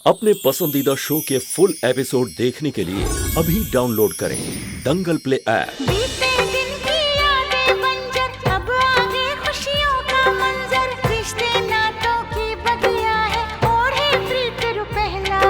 अपने पसंदीदा शो के फुल एपिसोड देखने के लिए अभी डाउनलोड करें दंगल प्ले ऐप। बीते दिन की यादें बंजर, अब आगे खुशियों का मंजर, रिश्ते नातों की बगिया है, ओढ़े प्रीत रुपहला,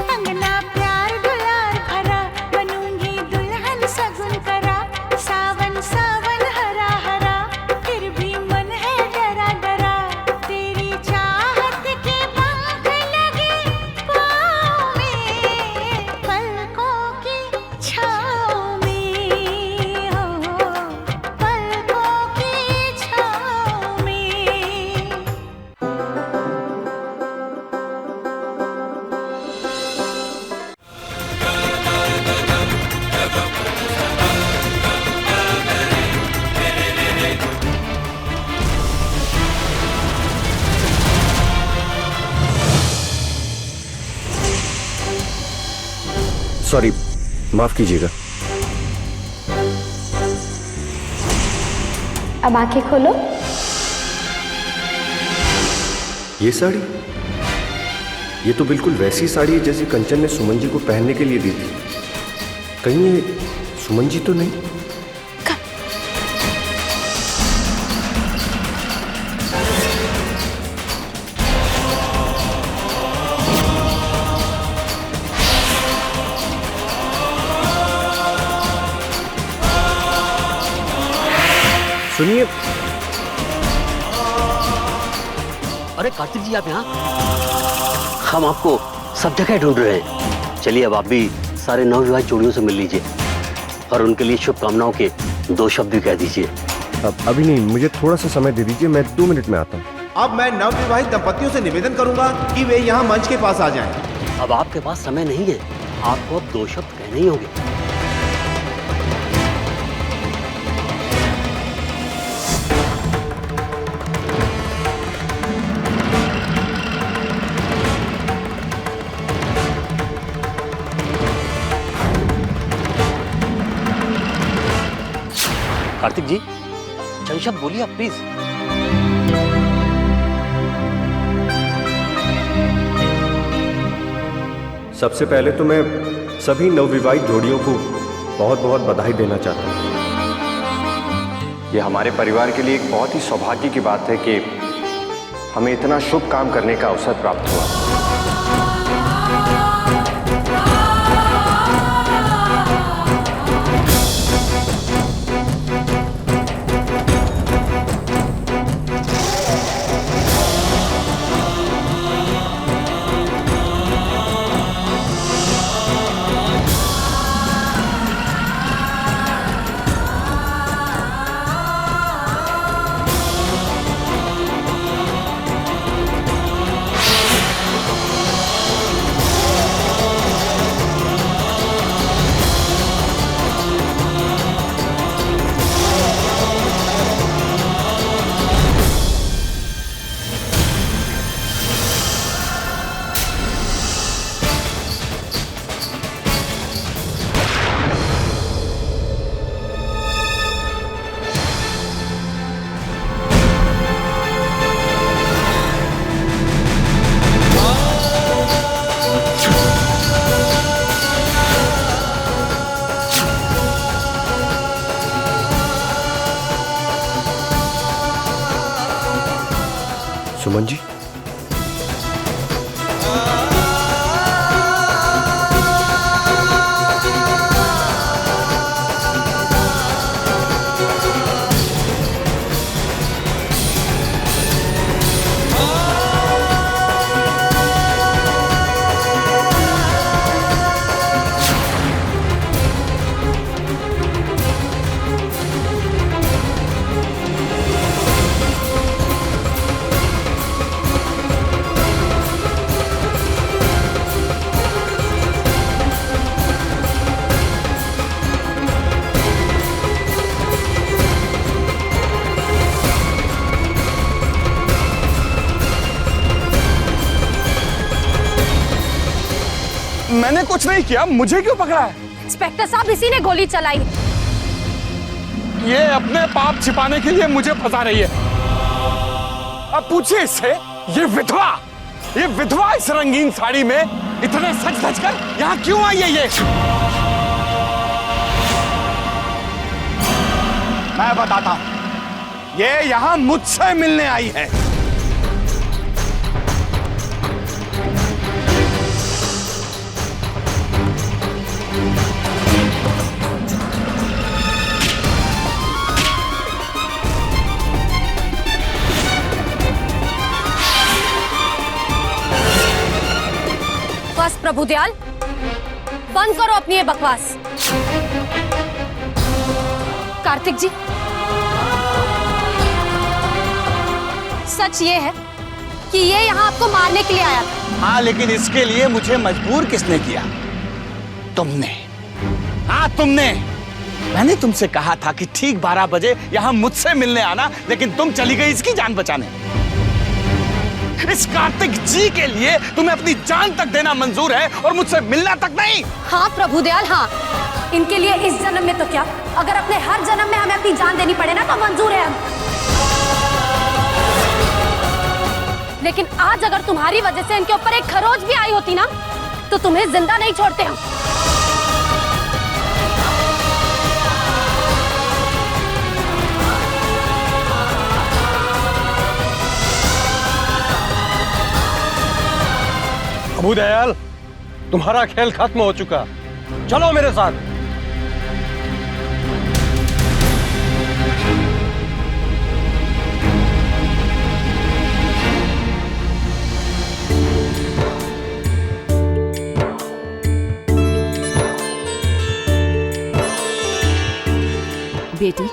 अंगना प्यार दुलार भरा, बनूंगी दुल्हन सगुन करा, सावन सावन हरा हरा, फिर भी मन है डरा डरा, तेरी चाहत के पंख लगे पाँव में, पलकों की छाँव में, हो पलकों की छाँव में। सॉरी, माफ कीजिएगा। अब आंखें खोलो। ये साड़ी, ये तो बिल्कुल वैसी साड़ी है जैसी कंचन ने सुमन जी को पहनने के लिए दी थी। कहीं ये सुमन जी तो नहीं? सुनिए। अरे कार्तिक जी, आप यहाँ? हम आपको सब जगह ढूंढ रहे हैं। चलिए अब आप भी सारे नवविवाहित जोड़ियों से मिल लीजिए और उनके लिए शुभकामनाओं के 2 शब्द भी कह दीजिए। अब अभी नहीं, मुझे थोड़ा सा समय दे दीजिए, मैं 2 मिनट में आता हूँ। अब मैं नवविवाहित दंपतियों से निवेदन करूंगा कि वे यहाँ मंच के पास आ जाएं। अब आपके पास समय नहीं है, आपको अब 2 शब्द कहने ही होंगे। कार्तिक जी, चंद शब्द बोलिए आप प्लीज। सबसे पहले तो मैं सभी नवविवाहित जोड़ियों को बहुत बहुत बधाई देना चाहता हूँ। ये हमारे परिवार के लिए एक बहुत ही सौभाग्य की बात है कि हमें इतना शुभ काम करने का अवसर प्राप्त हुआ। सुमन जी, मैंने कुछ नहीं किया, मुझे क्यों पकड़ा है? इंस्पेक्टर साहब, इसी ने गोली चलाई। ये अपने पाप छिपाने के लिए मुझे फंसा रही है। अब पूछिए इससे, ये विधवा ये विधवा इस रंगीन साड़ी में इतने सज धज कर यहाँ क्यों आई है? ये मैं बताता हूं, ये यहाँ मुझसे मिलने आई है। बस प्रभुदयाल, बंद करो अपनी ये बकवास। कार्तिक जी, सच ये है कि ये यहाँ आपको मारने के लिए आया था। हाँ, लेकिन इसके लिए मुझे मजबूर किसने किया? तुमने। हाँ, तुमने। मैंने तुमसे कहा था कि ठीक 12 बजे यहाँ मुझसे मिलने आना, लेकिन तुम चली गई इसकी जान बचाने। इस कार्तिक जी के लिए तुम्हें अपनी जान तक देना मंजूर है और मुझसे मिलना तक नहीं। हाँ प्रभुदयाल, हाँ, इनके लिए इस जन्म में तो क्या, अगर अपने हर जन्म में हमें अपनी जान देनी पड़े ना तो मंजूर है हम। लेकिन आज अगर तुम्हारी वजह से इनके ऊपर एक खरोच भी आई होती ना तो तुम्हें जिंदा नहीं छोड़ते हम। प्रभुदयाल, तुम्हारा खेल खत्म हो चुका, चलो मेरे साथ। बेटी,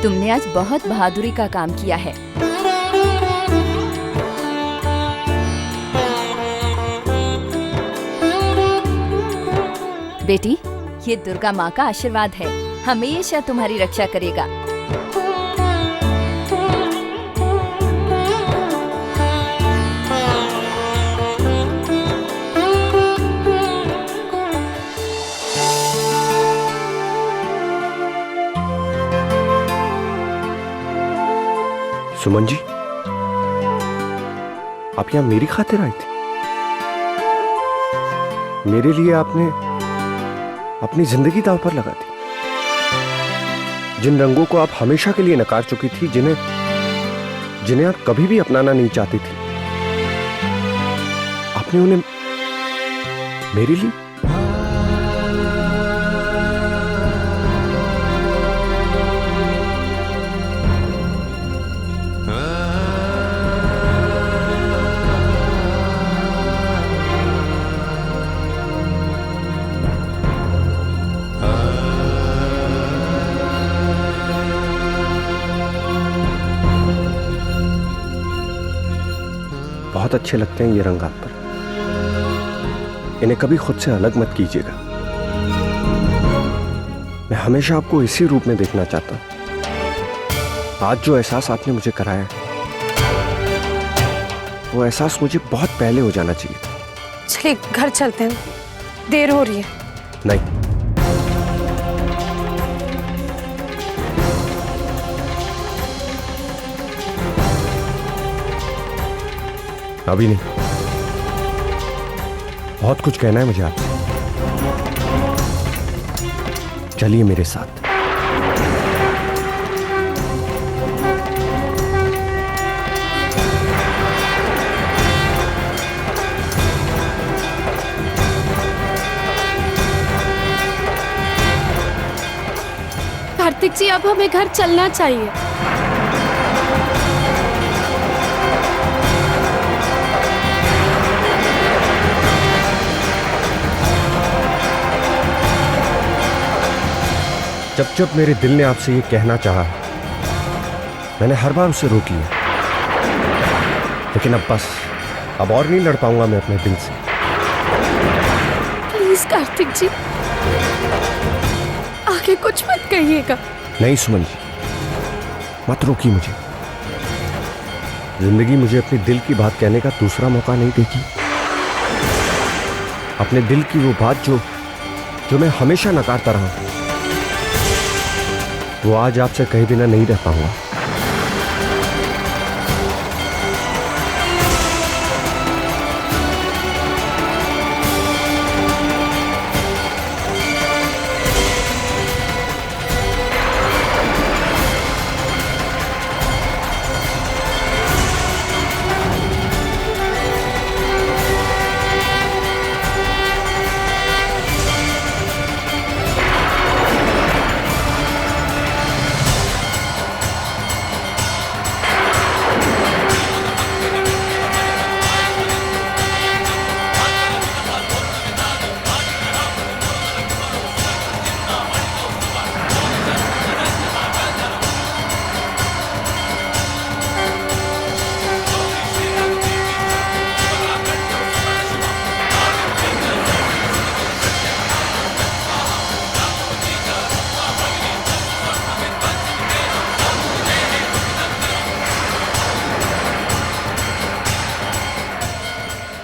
तुमने आज बहुत बहादुरी का काम किया है। बेटी, ये दुर्गा माँ का आशीर्वाद है, हमेशा तुम्हारी रक्षा करेगा। सुमन जी, आप यहाँ मेरी खातिर आई थी? मेरे लिए आपने अपनी जिंदगी दांव पर लगा दी। जिन रंगों को आप हमेशा के लिए नकार चुकी थी, जिन्हें आप कभी भी अपनाना नहीं चाहती थी, आपने उन्हें मेरे लिए। बहुत अच्छे लगते हैं ये रंग आप पर, इन्हें कभी खुद से अलग मत कीजिएगा। मैं हमेशा आपको इसी रूप में देखना चाहता हूं। आज जो एहसास आपने मुझे कराया है, वो एहसास मुझे बहुत पहले हो जाना चाहिए था। चलिए घर चलते हैं, देर हो रही है। नहीं, अभी नहीं। बहुत कुछ कहना है मुझे आपसे, चलिए मेरे साथ। कार्तिक जी, अब हमें घर चलना चाहिए। जब जब मेरे दिल ने आपसे ये कहना चाहा, मैंने हर बार उसे रोक लिया। लेकिन अब बस, अब और नहीं लड़ पाऊंगा मैं अपने दिल से। प्लीज कार्तिक जी, आगे कुछ मत कहिएगा। नहीं सुमन जी, मत रोकिए मुझे। जिंदगी मुझे अपने दिल की बात कहने का दूसरा मौका नहीं देगी। अपने दिल की वो बात जो मैं हमेशा नकारता रहा हूं, वो आज आपसे कहे बिना नहीं रह पाऊंगा।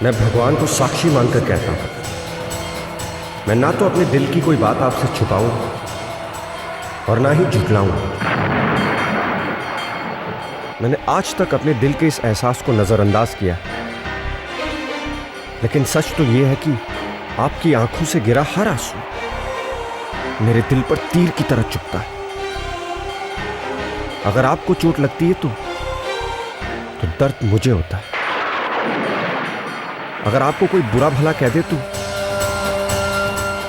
मैं भगवान को साक्षी मानकर कहता हूं, मैं ना तो अपने दिल की कोई बात आपसे छुपाऊं और ना ही झुठलाऊं। मैंने आज तक अपने दिल के इस एहसास को नजरअंदाज किया, लेकिन सच तो यह है कि आपकी आंखों से गिरा हर आंसू मेरे दिल पर तीर की तरह चुभता है। अगर आपको चोट लगती है तो दर्द मुझे होता है। अगर आपको कोई बुरा भला कह दे तो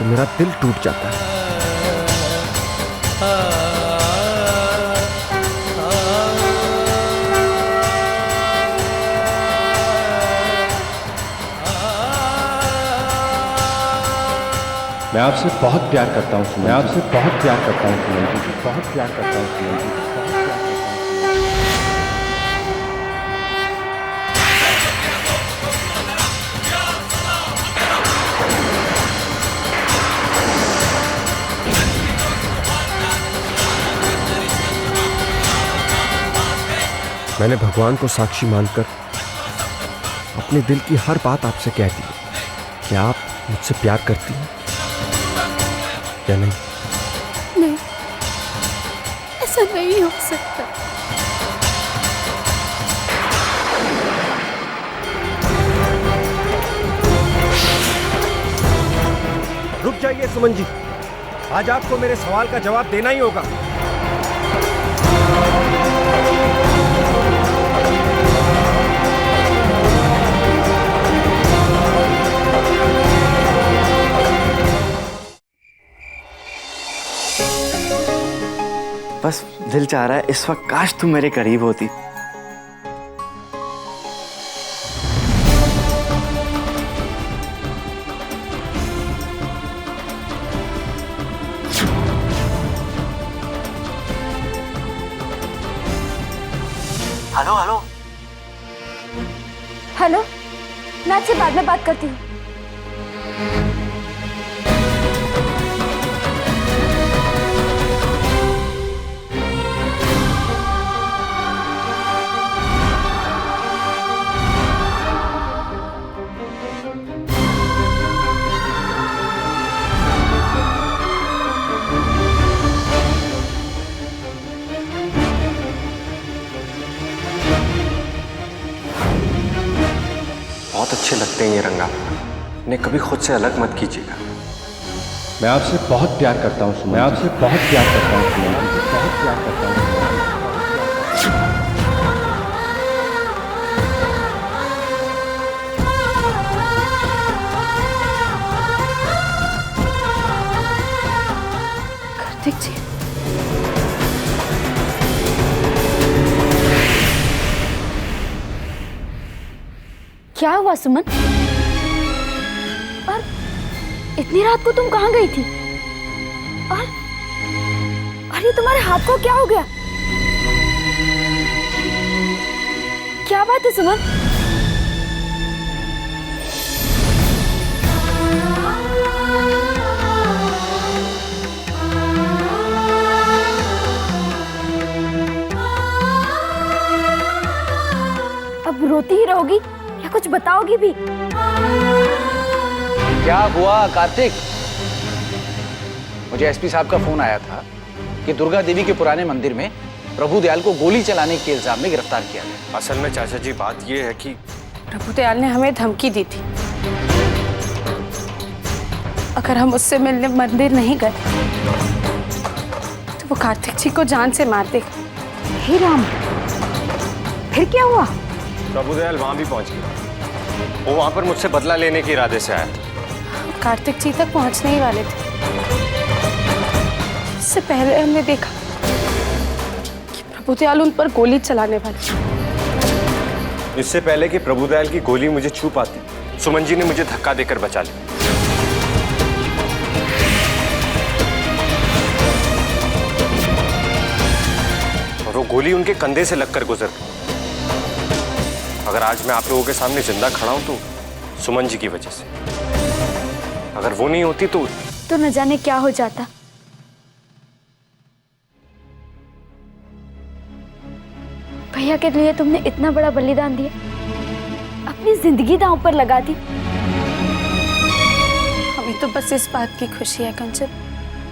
मेरा दिल टूट जाता है। मैं आपसे बहुत प्यार करता हूं, मैं आपसे बहुत प्यार करता हूं सुमन जी, बहुत प्यार करता हूं सुमन जी। मैंने भगवान को साक्षी मानकर अपने दिल की हर बात आपसे कह दी। क्या आप मुझसे प्यार करती हैं या नहीं? नहीं, ऐसा नहीं हो सकता। रुक जाइए सुमन जी, आज आपको मेरे सवाल का जवाब देना ही होगा। बस दिल चाह रहा है इस वक्त काश तुम मेरे करीब होती। हेलो हेलो हेलो, मैं आपसे बाद में बात करती हूँ। बहुत अच्छे लगते हैं ये रंग आपको, इन्हें कभी खुद से अलग मत कीजिएगा। मैं आपसे बहुत प्यार करता हूँ सुमन, मैं आपसे बहुत प्यार करता हूँ सुमन, बहुत प्यार करता हूँ। कार्तिक जी, क्या हुआ सुमन? और इतनी रात को तुम कहाँ गई थी? और ये तुम्हारे हाथ को क्या हो गया? क्या बात है सुमन? अब रोती ही रहोगी या कुछ बताओगी भी? क्या हुआ कार्तिक? मुझे एसपी साहब का फोन आया था कि दुर्गा देवी के पुराने मंदिर में प्रभु दयाल को गोली चलाने के इल्जाम में गिरफ्तार किया गया। असल में चाचा जी बात यह है कि प्रभु दयाल ने हमें धमकी दी थी, अगर हम उससे मिलने मंदिर नहीं गए तो वो कार्तिक जी को जान से मार देगा। हे राम, फिर क्या हुआ? प्रभु दयाल वहां भी पहुंच गया। वो वहां पर मुझसे बदला लेने के इरादे से आया था। कार्तिक जी तक पहुंचने ही वाले थे, इससे पहले हमने देखा कि प्रभु दयाल उन पर गोली चलाने वाले। इससे पहले कि प्रभु दयाल की गोली मुझे छू पाती, सुमन जी ने मुझे धक्का देकर बचा लिया। और वो गोली उनके कंधे से लगकर गुजर गई। अगर आज मैं आप लोगों के सामने जिंदा खड़ा हूं तो सुमन जी की वजह से। अगर वो नहीं होती तो न जाने क्या हो जाता। भैया के लिए तुमने इतना बड़ा बलिदान दिया, अपनी जिंदगी दांव पर लगा दी। हमें तो बस इस बात की खुशी है कंचन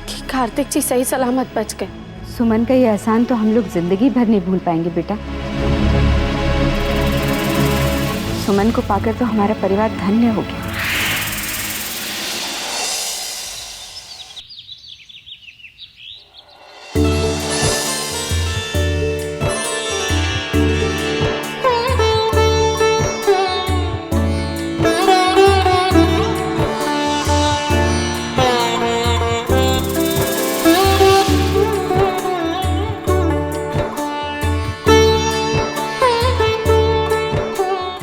कि कार्तिक जी सही सलामत बच गए। सुमन का ये एहसान तो हम लोग जिंदगी भर नहीं भूल पाएंगे बेटा। सुमन को पाकर तो हमारा परिवार धन्य हो गया।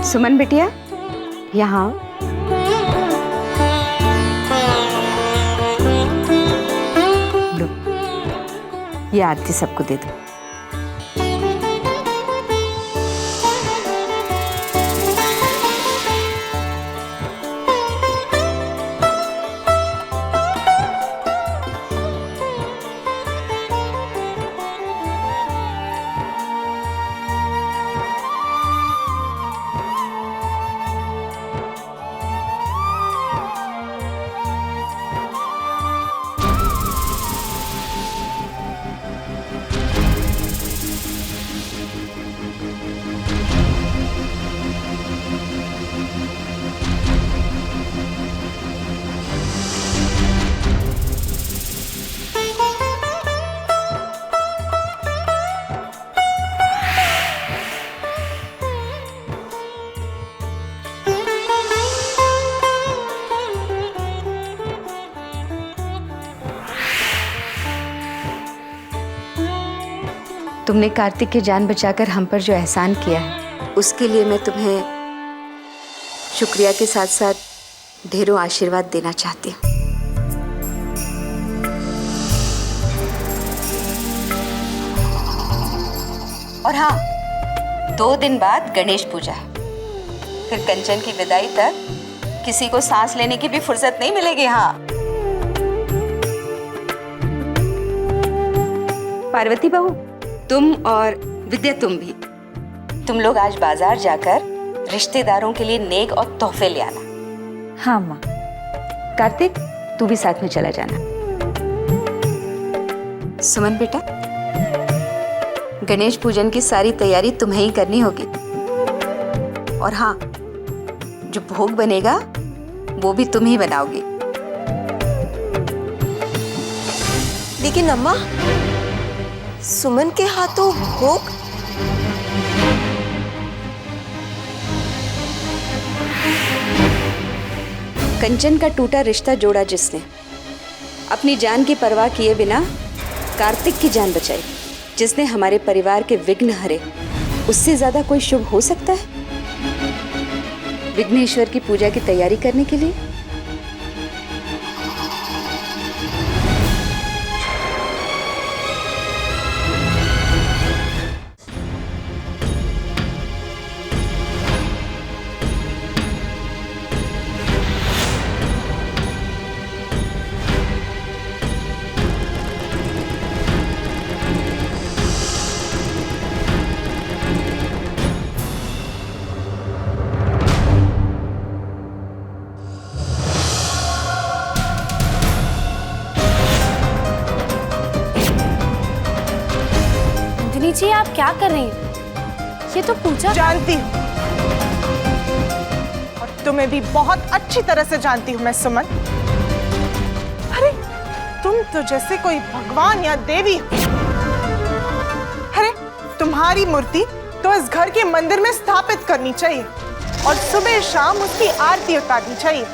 सुमन बिटिया यहाँ लो, ये आरती सबको दे दो। तुमने कार्तिक की जान बचाकर हम पर जो एहसान किया है, उसके लिए मैं तुम्हें शुक्रिया के साथ साथ ढेरों आशीर्वाद देना चाहती हूँ। और हाँ, 2 दिन बाद गणेश पूजा है। फिर कंचन की विदाई तक किसी को सांस लेने की भी फुर्सत नहीं मिलेगी। हाँ पार्वती बहू, तुम और विद्या तुम भी, तुम लोग आज बाजार जाकर रिश्तेदारों के लिए नेक और तोहफे ले आना। हाँ माँ। कार्तिक, तू भी साथ में चला जाना। सुमन बेटा, गणेश पूजन की सारी तैयारी तुम्हें ही करनी होगी। और हाँ, जो भोग बनेगा वो भी तुम ही बनाओगी। लेकिन अम्मा, सुमन के हाथों भोग? कंचन का टूटा रिश्ता जोड़ा जिसने, अपनी जान की परवाह किए बिना कार्तिक की जान बचाई, जिसने हमारे परिवार के विघ्न हरे, उससे ज्यादा कोई शुभ हो सकता है विघ्नेश्वर की पूजा की तैयारी करने के लिए? जी आप क्या कर रही हैं? ये तो पूजा। जानती हूँ, और तुम्हें भी बहुत अच्छी तरह से जानती हूँ मैं सुमन। अरे तुम तो जैसे कोई भगवान या देवी हो। अरे तुम्हारी मूर्ति तो इस घर के मंदिर में स्थापित करनी चाहिए और सुबह शाम उसकी आरती उतारनी चाहिए।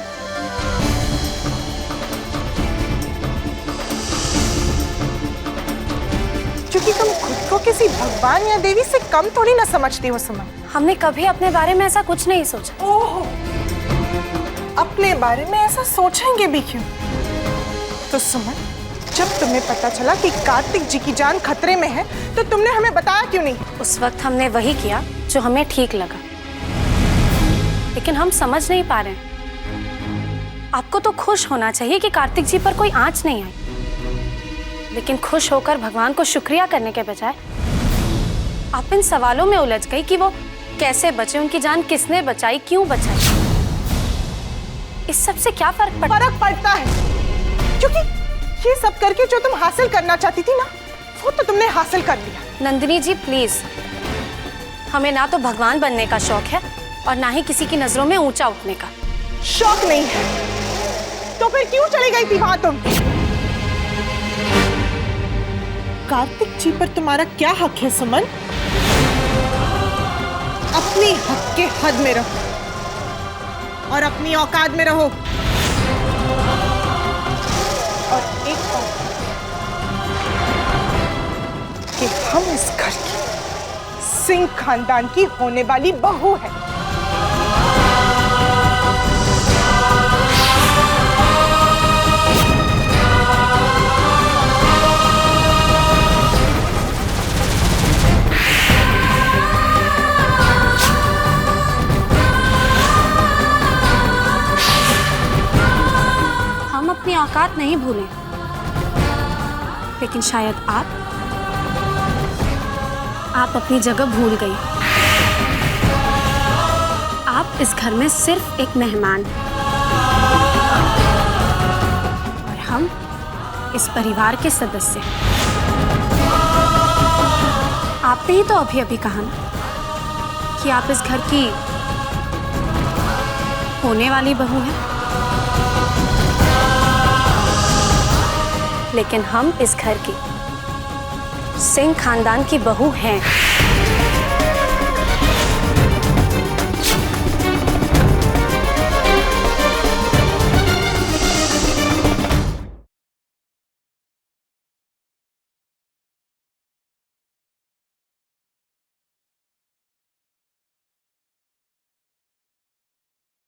क्योंकि तुम खुद को किसी भगवान या देवी से कम थोड़ी ना समझती हो सुमन। हमने कभी अपने बारे में ऐसा कुछ नहीं सोचा। ओह, अपने बारे में ऐसा सोचेंगे भी क्यों? तो सुमन, जब तुम्हें पता चला कि कार्तिक जी की जान खतरे में है, तो तुमने हमें बताया क्यों नहीं? उस वक्त हमने वही किया जो हमें ठीक लगा, लेकिन हम समझ नहीं पा रहे हैं। आपको तो खुश होना चाहिए कि कार्तिक जी पर कोई आंच नहीं आई, लेकिन खुश होकर भगवान को शुक्रिया करने के बजाय आप इन सवालों में उलझ गई कि वो कैसे बचे, उनकी जान किसने बचाई, क्यों बचाई, इस सब से क्या फर्क पड़ता? फर्क पड़ता है क्योंकि ये सब करके जो तुम हासिल करना चाहती थी ना, वो तो तुमने हासिल कर लिया। नंदिनी जी प्लीज, हमें ना तो भगवान बनने का शौक है और ना ही किसी की नजरों में ऊंचा उठने का। शौक नहीं है तो फिर क्यों चली गई थी वहां तुम? कार्तिक जी पर तुम्हारा क्या हक है सुमन? अपनी हक के हद में रहो और अपनी औकात में रहो। और एक बात कि हम इस घर की सिंह खानदान की होने वाली बहू है। हम अपनी औकात नहीं भूले, लेकिन शायद आप अपनी जगह भूल गई। आप इस घर में सिर्फ एक मेहमान और हम इस परिवार के सदस्य। आपने ही तो अभी कहा ना कि आप इस घर की होने वाली बहू हैं, लेकिन हम इस घर की सिंह खानदान की बहू हैं।